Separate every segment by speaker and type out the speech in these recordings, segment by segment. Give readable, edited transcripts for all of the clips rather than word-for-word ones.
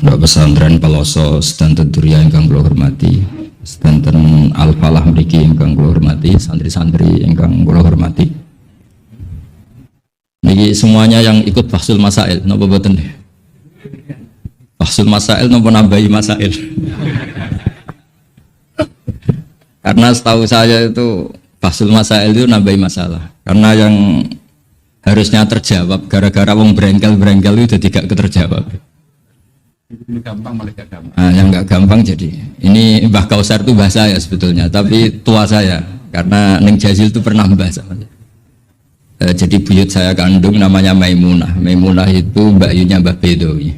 Speaker 1: Mbak pesantren Peloso sedanten Durya ingkang kula hormati, sedanten Al-Falah mriki ingkang kula hormati, santri-santri ingkang kula hormati. Niki semuanya yang ikut Bahsul Masail, napa boten? Bahsul Masail napa nambahi masail? Karena setahu saya itu Bahsul Masail itu nambahi masalah. Karena yang harusnya terjawab gara-gara wong brengkel-brengkel itu jadi gak terjawab.
Speaker 2: Ini gampang malah gak gampang.
Speaker 1: Nah, yang nggak gampang jadi ini Mbah Kausar itu bahasa saya sebetulnya, tapi tua saya karena Neng Jazil itu pernah bahas sama saya. Jadi buyut saya kandung namanya Maimunah. Maimunah itu Mbak Yunya Mbah Bedowi.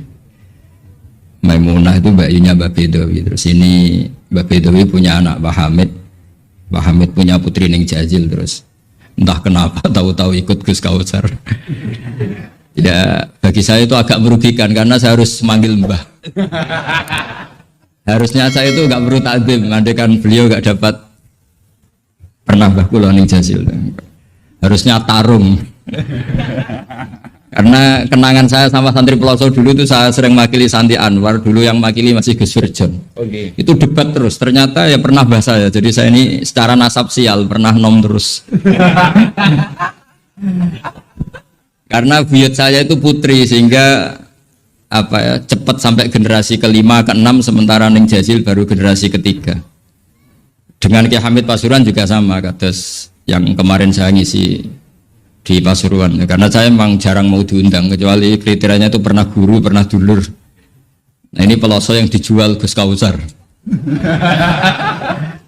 Speaker 1: Maimunah itu Mbak Yunya Mbah Bedowi. Terus ini Mbah Bedowi punya anak Mbah Hamid. Mbah Hamid punya putri Neng Jazil. Terus entah kenapa tahu-tahu ikut Gus Kausar. Ya, bagi saya itu agak merugikan karena saya harus manggil Mbah. Harusnya saya itu nggak perlu takdim, andai kan beliau nggak dapat pernah Mbah kula ning Jazil. Harusnya tarung. Karena kenangan saya sama santri Peloso dulu itu saya sering makili Santi Anwar, dulu yang makili masih Gus Firjon.
Speaker 2: Oke.
Speaker 1: Itu debat terus. Ternyata ya pernah bahas saya. Jadi saya ini secara nasab sial pernah nom terus. Karena buyut saya itu putri sehingga apa ya cepat sampai generasi kelima keenam sementara Neng Jazil baru generasi ketiga. Dengan Ki Hamid Pasuruan juga sama kados yang kemarin saya ngisi di Pasuruan. Karena saya memang jarang mau diundang kecuali kriterianya itu pernah guru, pernah dulur. Nah ini Peloso yang dijual Gus Kausar.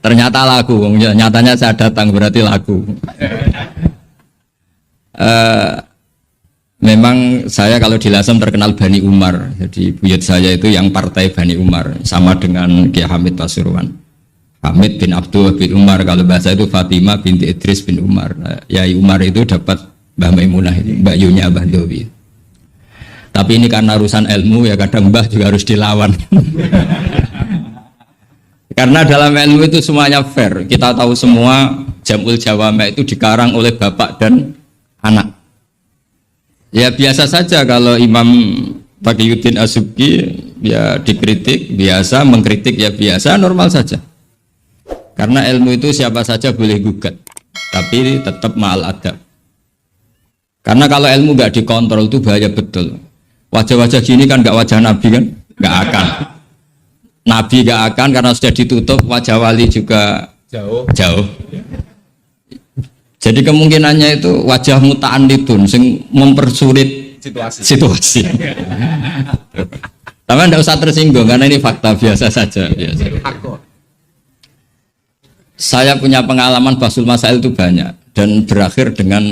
Speaker 1: Ternyata laku, nyatanya saya datang berarti laku. Memang saya kalau di Lasem terkenal Bani Umar, jadi buyut saya itu yang partai Bani Umar, sama dengan Kiai Hamid Pasuruan. Hamid bin Abdullah bin Umar, kalau bahasa itu Fatimah binti Idris bin Umar. Yai Umar itu dapat Mbah Maimunah ini, Mbak Yunya Mbah Dowi. Tapi ini karena urusan ilmu ya kadang Mbah juga harus dilawan. Karena dalam ilmu itu semuanya fair. Kita tahu semua Jamul Jawame itu dikarang oleh bapak dan anak. Ya biasa saja kalau Imam Taqiyuddin As-Subki ya dikritik biasa, mengkritik ya biasa, normal saja. Karena ilmu itu siapa saja boleh gugat, tapi tetap ma'al adab. Karena kalau ilmu nggak dikontrol itu bahaya betul. Wajah-wajah gini kan nggak wajah Nabi kan, nggak akan. Nabi nggak akan karena sudah ditutup, wajah wali juga jauh. Jadi kemungkinannya itu wajah muta'annitun sing mempersulit situasi. Tapi tidak usah tersinggung karena ini fakta biasa saja. Saya punya pengalaman Bahsul Masail itu banyak dan berakhir dengan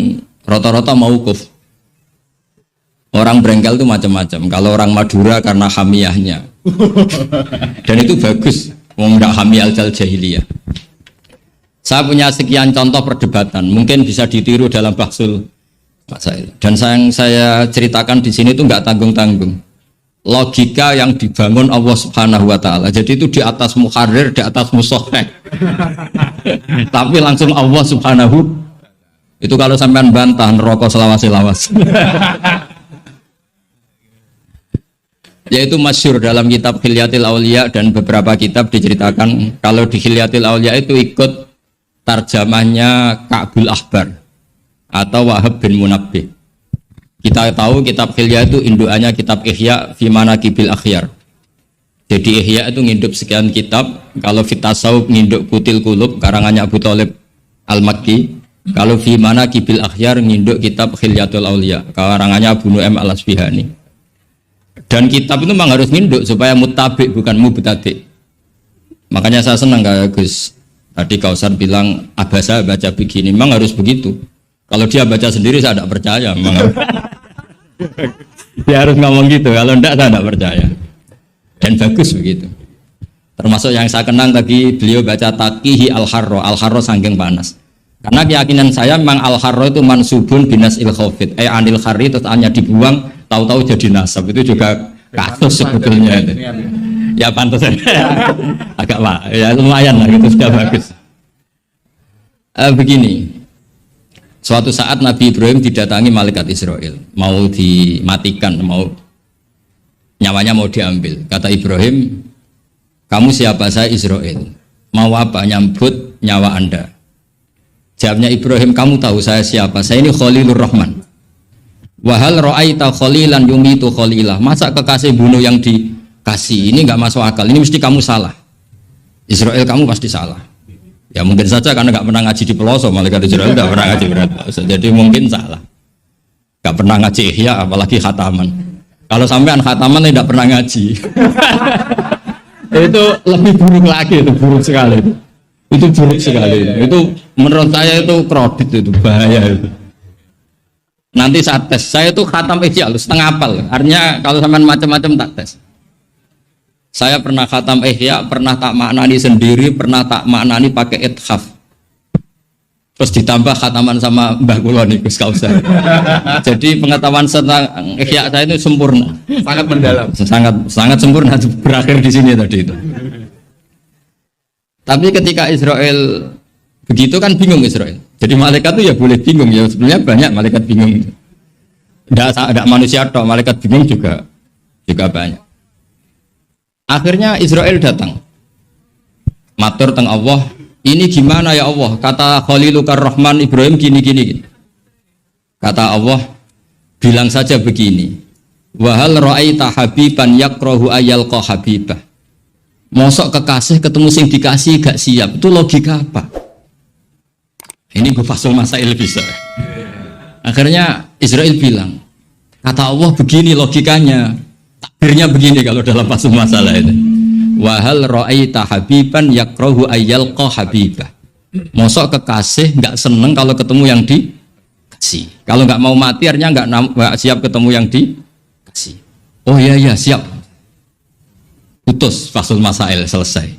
Speaker 1: rata-rata mauquf. Orang brengkel itu macam-macam. Kalau orang Madura karena hamiyahnya. Dan itu bagus. Wong ndak hamiyah al-jahiliyah. Saya punya sekian contoh perdebatan, mungkin bisa ditiru dalam Bahsul Masail. Dan yang saya ceritakan di sini itu nggak tanggung-tanggung. Logika yang dibangun Allah Subhanahu Wa Taala. Jadi itu di atas muharrir, di atas musoheh. Tapi langsung Allah Subhanahu. Itu kalau sampean bantah neraka selawas-lawas. Yaitu masyhur dalam kitab Hilyatil Aulia dan beberapa kitab diceritakan kalau di Hilyatil Aulia itu ikut tarjamahnya Ka'bul Ahbar atau Wahab bin Munabbih. Kita tahu kitab Hilya itu indukannya kitab Ihya fi Manaqibil Akhyar. Jadi Ihya itu nginduk sekian kitab. Kalau Fitasawuf nginduk Kutil Qulub karangannya Abu Thalib Al-Makki. Kalau fi Manaqibil Akhyar nginduk kitab Hilyatul Aulia karangannya Abu Nu'aim Al-Asbihani. Dan kitab itu memang harus nginduk supaya muttabi bukan mubtadi. Makanya saya senang kayak Gus tadi Kausar bilang abasa baca begini, memang harus begitu. Kalau dia baca sendiri saya tidak percaya. Memang dia harus ngomong gitu. Kalau tidak saya tidak percaya. Dan bagus begitu. Termasuk yang saya kenang tadi beliau baca Taqihi Al-Harro. Al-Harro saking panas. Karena keyakinan saya memang Al-Harro itu mansubun binas il-khofid. Anil khari terus hanya dibuang tahu-tahu jadi nasab. Itu juga kasus sebetulnya itu. Ya pantas agak ya lumayan lah itu sudah bagus. Begini, suatu saat Nabi Ibrahim didatangi malaikat Israel, mau dimatikan, mau nyawanya mau diambil. Kata Ibrahim, kamu siapa? Saya Israel. Mau apa? Nyambut nyawa Anda. Jawabnya Ibrahim, kamu tahu saya siapa? Saya ini Khalilur Rahman. Wahal ra'aita khalilan yumitu khalilah. Masa kekasih bunuh yang dikasih? Ini nggak masuk akal. Ini mesti kamu salah. Israel, kamu pasti salah. Ya mungkin saja karena nggak pernah ngaji di pelosok. Malaikat Israel nggak pernah ngaji berat. Jadi mungkin salah. Nggak pernah ngaji ihya, apalagi khataman. Kalau sampean khataman tidak pernah ngaji. Itu lebih buruk lagi, itu buruk sekali. Itu buruk sekali. Itu menurut saya itu kredit, itu bahaya itu. Nanti saat tes, saya itu khatam ihya setengah apal. Artinya kalau sampean macam-macam tak tes. Saya pernah khatam ihya, pernah tak maknani sendiri, pernah tak maknani pakai ithaf. Terus ditambah khataman sama Mbah kula niku Gus Kausar. Jadi pengetahuan tentang ihya saya itu sempurna,
Speaker 2: Sangat mendalam.
Speaker 1: sangat sempurna, berakhir di sini tadi itu. Tapi ketika Israel begitu kan bingung Israel. Jadi malaikat itu ya boleh bingung ya, sebenarnya banyak malaikat bingung. Tidak manusia toh, malaikat bingung juga banyak. Akhirnya Israel datang. Matur teng Allah, ini gimana ya Allah? Kata Khalilukar Rahman Ibrahim gini. Kata Allah, bilang saja begini. Wahal ra'aita habiban yakrahu ayyalqa habibah. Mosok kekasih ketemu sing dikasih gak siap. Itu logika apa? Ini gue fasul masail bisa. Akhirnya Israel bilang, kata Allah begini logikanya, takbirnya begini kalau dalam fasul masalah itu. Wahal ra'aita habiban yakrahu ayyalqa habibah. Mosok kekasih nggak seneng kalau ketemu yang dikasih. Kalau nggak mau mati artinya nggak siap ketemu yang dikasih. Oh iya siap. Putus fasul masail selesai.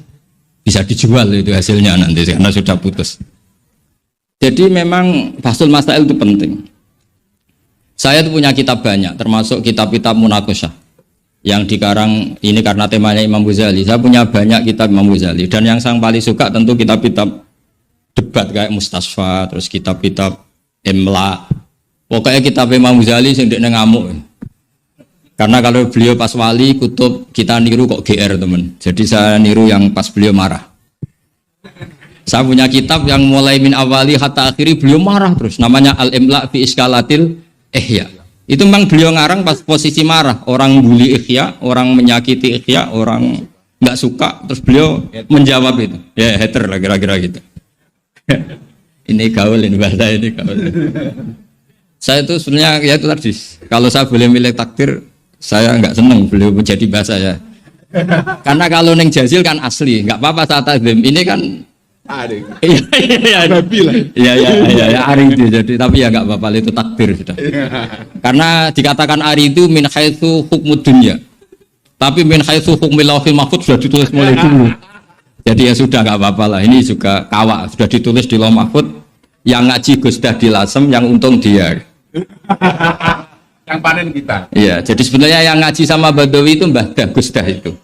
Speaker 1: Bisa dijual itu hasilnya nanti karena sudah putus. Jadi memang fasul masail itu penting. Saya tuh punya kitab banyak, termasuk kitab-kitab munakosyah yang dikarang ini karena temanya Imam Ghazali. Saya punya banyak kitab Imam Ghazali dan yang saya paling suka tentu kitab-kitab debat kayak Mustasfa, terus kitab-kitab Imla. Pokoknya kitab Imam Ghazali sing ndekne ngamuk. Karena kalau beliau pas wali kutub kita niru kok GR teman. Jadi saya niru yang pas beliau marah. Saya punya kitab yang mulai min awali hatta akhiri beliau marah terus. Namanya Al-Imla fi Iskalatil Ihya. Itu memang beliau ngarang pas posisi marah. Orang bully Ihya, orang menyakiti Ihya, orang nggak suka. Terus beliau menjawab itu. Ya hater lah kira-kira gitu. Ini gaul ini bahasa ini gaul. Saya itu sebenarnya ya itu tadi. Kalau saya boleh milih takdir, saya nggak seneng beliau menjadi bahasa ya. Karena kalau neng jazil kan asli, nggak apa-apa saat azim. Ini kan
Speaker 2: Aring.
Speaker 1: Iya, ari itu jadi tapi ya nggak apa-apa itu takdir sudah. Karena dikatakan ari itu min haitsu hukmud dunya. Tapi min haitsu hukmil lauhil mahfuz sudah ditulis mulai dulu. Jadi ya sudah nggak apa-apa lah. Ini juga kawak sudah ditulis di lauh mahfuz. Yang ngaji Gus Dah di Lasem, yang untung dia.
Speaker 2: Yang panen kita.
Speaker 1: Iya, jadi sebenarnya yang ngaji sama Badawi itu Mbah Dah, Gus Dah itu.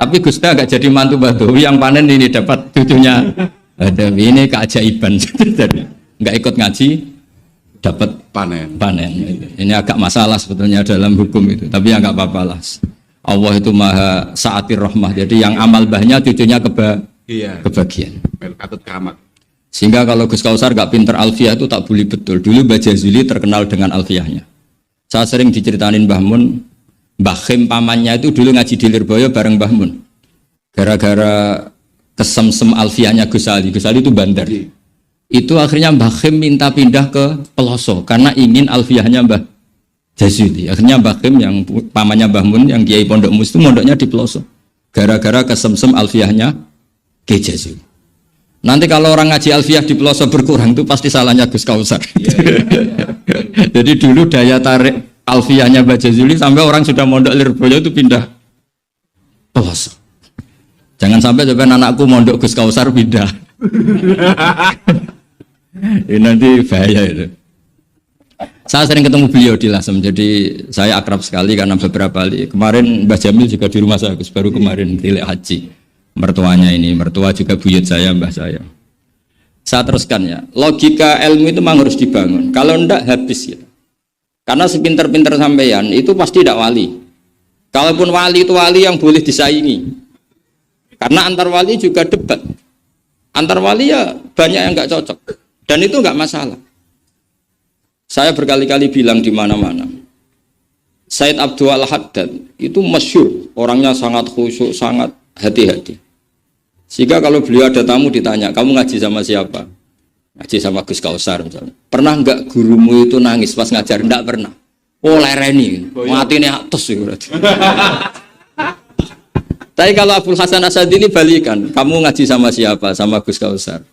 Speaker 1: Tapi Gus Dah gak jadi mantu Badawi, yang panen ini dapat cucunya Badawi. Ini keajaiban. Jadi nggak ikut ngaji dapat
Speaker 2: Panen.
Speaker 1: Ini agak masalah sebetulnya dalam hukum itu. Tapi ya nggak apa-apa lah. Allah itu maha saatir rahmah. Jadi yang amal bahnya cucunya kebagian.
Speaker 2: Katut keramat.
Speaker 1: Sehingga kalau Gus Kausar gak pinter alfiah itu tak bully betul. Dulu Mbah Jazuli terkenal dengan alfiahnya. Saya sering diceritain Mbah Mun, Mbah Khim pamannya itu dulu ngaji di Lirboyo bareng Mbah Mun. Gara-gara kesemsem alfiahnya Gus Ali. Gus Ali itu bandar. Itu akhirnya Mbah Khim minta pindah ke Peloso karena ingin alfiahnya Mbah Jazuli. Akhirnya Mbah Khim yang pamannya Mbah Mun yang Kiai Pondok Mus itu mondoknya di Peloso. Gara-gara kesemsem alfiahnya Kiai Jazuli. Nanti kalau orang ngaji alfiah di Peloso berkurang itu pasti salahnya Gus Kausar. Jadi dulu daya tarik alfiahnya Mbah Jazuli sampai orang sudah mondok Lirboyo itu pindah Peloso. Jangan sampai anakku mondok Gus Kausar pindah. Ini nanti bahaya itu. Saya sering ketemu beliau di Lasem, jadi saya akrab sekali karena beberapa kali. Kemarin Mbah Jamil juga di rumah saya, baru kemarin tilek haji. Mertuanya ini, mertua juga buyut saya, mbah saya. Saya teruskan ya, logika ilmu itu memang harus dibangun. Kalau enggak habis ya. Karena sepinter-pinter sampeyan itu pasti tidak wali. Kalaupun wali itu wali yang boleh disaingi. Karena antar wali juga debat. Antar wali ya banyak yang nggak cocok. Dan itu nggak masalah. Saya berkali-kali bilang di mana-mana. Said Abdul Al-Haddad itu masyhur, orangnya sangat khusyuk, sangat hati-hati. Sehingga kalau beliau ada tamu ditanya, kamu ngaji sama siapa? Ngaji sama Gus Kausar misalnya. Pernah nggak gurumu itu nangis pas ngajar? Nggak pernah. Oh lereni, mati nih atus sih berarti. Tapi kalau Abdul Hasan Asadili balikan, kamu ngaji sama siapa? Sama Gus Kausar.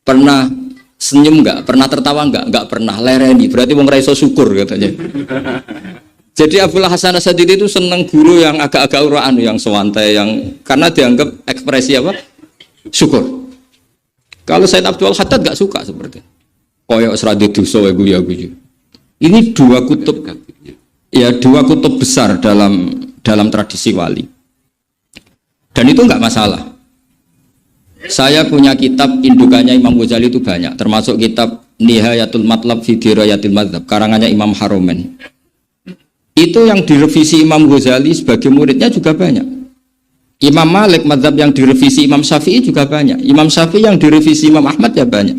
Speaker 1: Pernah senyum nggak? Pernah tertawa nggak? Nggak pernah. Lereni, berarti wong raiso syukur katanya. Jadi Abdul Hasan Asadili itu seneng guru yang agak-agak uraan, yang sewantai, yang karena dianggap ekspresi apa? Syukur. Kalau Said Abdul Haddad nggak suka seperti. Koyok seradi dosa ya guyu. Ini dua kutub, ya dua kutub besar dalam tradisi wali. Dan itu nggak masalah. Saya punya kitab indukannya Imam Ghazali itu banyak, termasuk kitab Nihayatul Matlab fi Dirayatil Madzhab karangannya Imam Haromen. Itu yang direvisi Imam Ghazali sebagai muridnya juga banyak. Imam Malik madzhab yang direvisi Imam Syafi'i juga banyak. Imam Syafi'i yang direvisi Imam Ahmad ya banyak.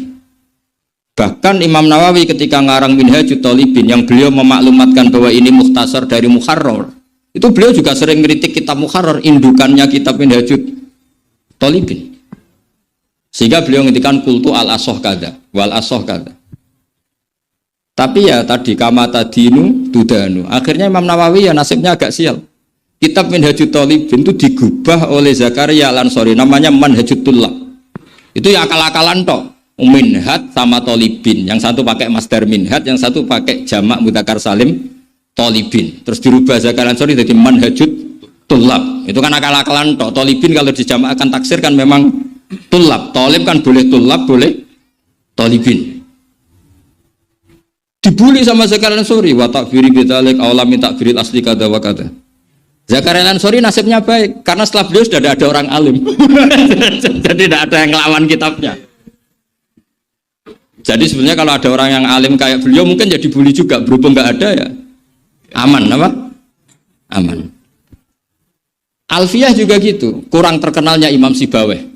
Speaker 1: Bahkan Imam Nawawi ketika ngarang Minhajut Thalibin yang beliau memaklumatkan bahwa ini mukhtasar dari Muharrar, itu beliau juga sering mengkritik kitab Muharrar, indukannya kitab Minhajut Thalibin. Sehingga beliau ngendikan kultu al-asoh kada wal asoh kada. Tapi ya tadi kama tadinu tudanu. Akhirnya Imam Nawawi ya nasibnya agak sial. Kitab Minhajut Thalibin itu digubah oleh Zakaria Al-Ansori, namanya Manhajut Tullab. Itu ya akal-akalan tok. Minhaj sama Thalibin, yang satu pakai masdar minhaj, yang satu pakai jamak mudzakkar salim Thalibin. Terus dirubah Zakaria Al-Ansori jadi Manhajut Tullab. Itu kan akal-akalan tok. Thalibin kalau dijamakkan taksir kan memang Tullab. Thalib kan boleh Tullab, boleh Thalibin. Dibully sama Zakaria Al-Ansori, wa takfiri bidzalik aula min takfiril asli kada wa kada. Zakaria Al-Ansori nasibnya baik karena setelah beliau sudah ada orang alim. Jadi tidak ada yang ngelawan kitabnya. Jadi sebenarnya kalau ada orang yang alim kayak beliau mungkin jadi bully juga, berhubung nggak ada ya aman apa? Aman. Alfiyah juga gitu, kurang terkenalnya Imam Sibaweh,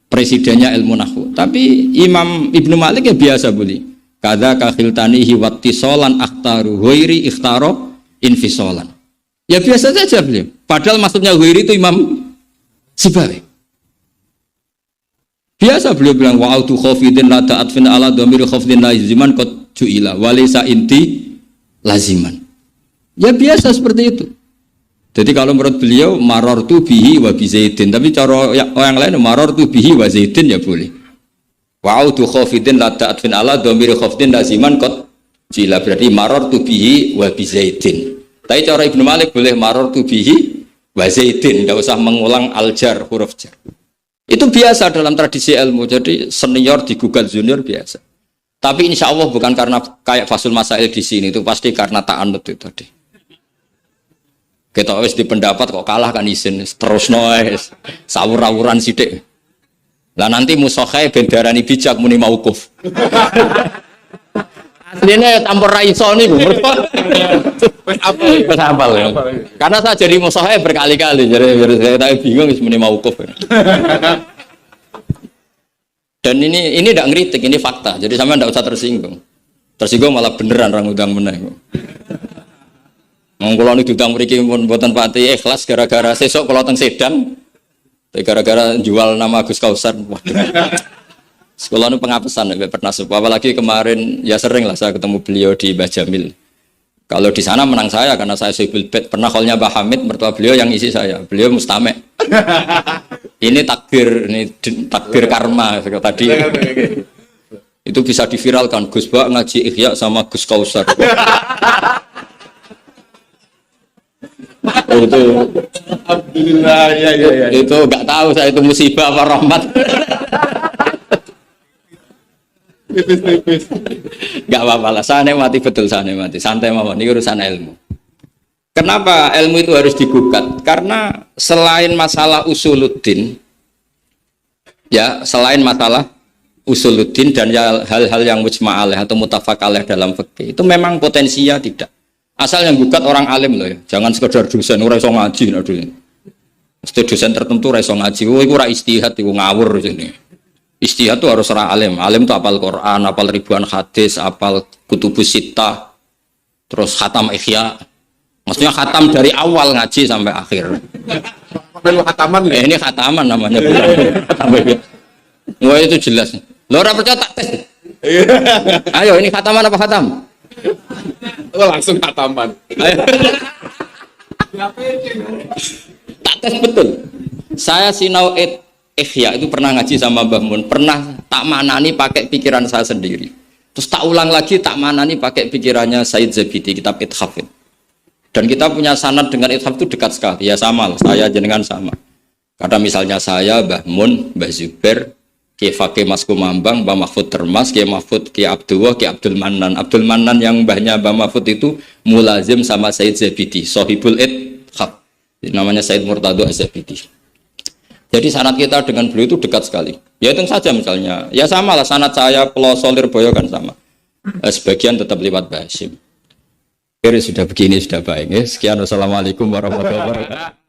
Speaker 1: presidennya ilmu nahwu. Tapi Imam Ibnu Malik ya biasa bully. Kada kakhiltanihi wattisolan akhtaru huiri ikhtaro infisolan. Ya biasa saja beliau. Padahal maksudnya huiri itu Imam Sibaweh. Biasa beliau bilang wa'autu khafidin la ta'atfin ala dhamir khafidin laziman qad ju'ila walaysa inti laziman. Ya biasa seperti itu. Jadi kalau menurut beliau marartu bihi wa bi zaidin, tapi cara yang lain marartu bihi wa zaidin ya boleh. Wa'autu khafidin la ta'atfin ala dhamir khafidin laziman qad ju'ila, berarti marartu bihi wa bi zaidin. Tapi cara Ibnu Malik boleh marartu bihi wa zaidin, enggak usah mengulang al-jar, huruf jar. Itu biasa dalam tradisi ilmu, jadi senior digugat junior biasa. Tapi insya Allah bukan karena kayak Fasul Masail di sini, itu pasti karena ta'anut itu tadi. Kita wis di pendapat kok kalah kan izin, terus noes, sawur-awuran sidik. Lah nanti musokhai bendarani bijak muni mauquf. Aslinya campur raiso nih, apa ya? Karena saya jadi musokhai berkali-kali, jadi saya bingung muni mauquf. Dan ini tidak ngeritik, ini fakta. Jadi sama tidak usah tersinggung. Tersinggung malah beneran orang udang meneng. Kalau ini udang mriki pun buatan pati ikhlas gara-gara sesok kalau teng Sedang, gara-gara jual nama Gus Kausar. Sekolah itu pengapesan, pernah sepuh. Apalagi kemarin ya sering lah saya ketemu beliau di Mbah Jamil. Kalau di sana menang saya karena saya Sohibul Bait. Pernah callnya Mbah Hamid, mertua beliau yang isi saya. Beliau mustamek. Ini takbir karma tadi. Itu bisa diviralkan. Gus Bak ngaji Ihya sama Gus Kausar. Itu alhamdulillah ya. Itu nggak tahu saya itu musibah apa rahmat. Tipis. Nggak apa-apa lah, saya mati betul, saya mati santai mawon, ini urusan ilmu. Kenapa ilmu itu harus digugat? Karena selain masalah usuluddin, ya selain masalah usuluddin dan hal-hal yang mujma' alaih atau muttafaq alaih dalam fikih, itu memang potensinya tidak. Asal yang gugat orang alim loh ya. Jangan sekedar dosen ora iso ngaji nek dosen. Mesti dosen tertentu ora iso ngaji. Oh iku ora istihad iku ngawur jene. Istihad itu harus orang alim. Alim itu apal Quran, apal ribuan hadis, apal kutubus sittah, terus khatam ihya. Maksudnya khatam dari awal ngaji sampai akhir.
Speaker 2: Perlu khataman ya?
Speaker 1: Ini khataman namanya. Wah itu jelas. Lo ora percaya tak tes. Ayo ini khataman apa khatam?
Speaker 2: Oh, langsung khataman.
Speaker 1: Ayo. Tak tes betul. Saya sinau Ihya itu pernah ngaji sama Mbah Mun, pernah tak manani pakai pikiran saya sendiri. Terus tak ulang lagi tak manani pakai pikirannya Said Zabidi, kitab Ithaf. Dan kita punya sanad dengan Ithaf itu dekat sekali. Ya sama lah, saya jenengan sama. Karena misalnya saya, Mbah Mun, Mbah Zubair, Kiai Fakih Mas Kumambang, Mbah Mahfud Termas, Kiai Mahfud, Kiai Abdullah, Kiai Abdul Manan. Abdul Manan yang mbahnya Mbah Mahfud itu mulazim sama Said Zabidi, Sohibul Ithaf. Namanya Said Murtado Az-Zabidi. Jadi sanad kita dengan beliau itu dekat sekali. Ya itu saja misalnya. Ya sama lah sanad saya Pelosol Lirboyo kan sama. Sebagian tetap lewat Basim. Sudah begini sudah baik. Sekian wassalamualaikum warahmatullahi wabarakatuh.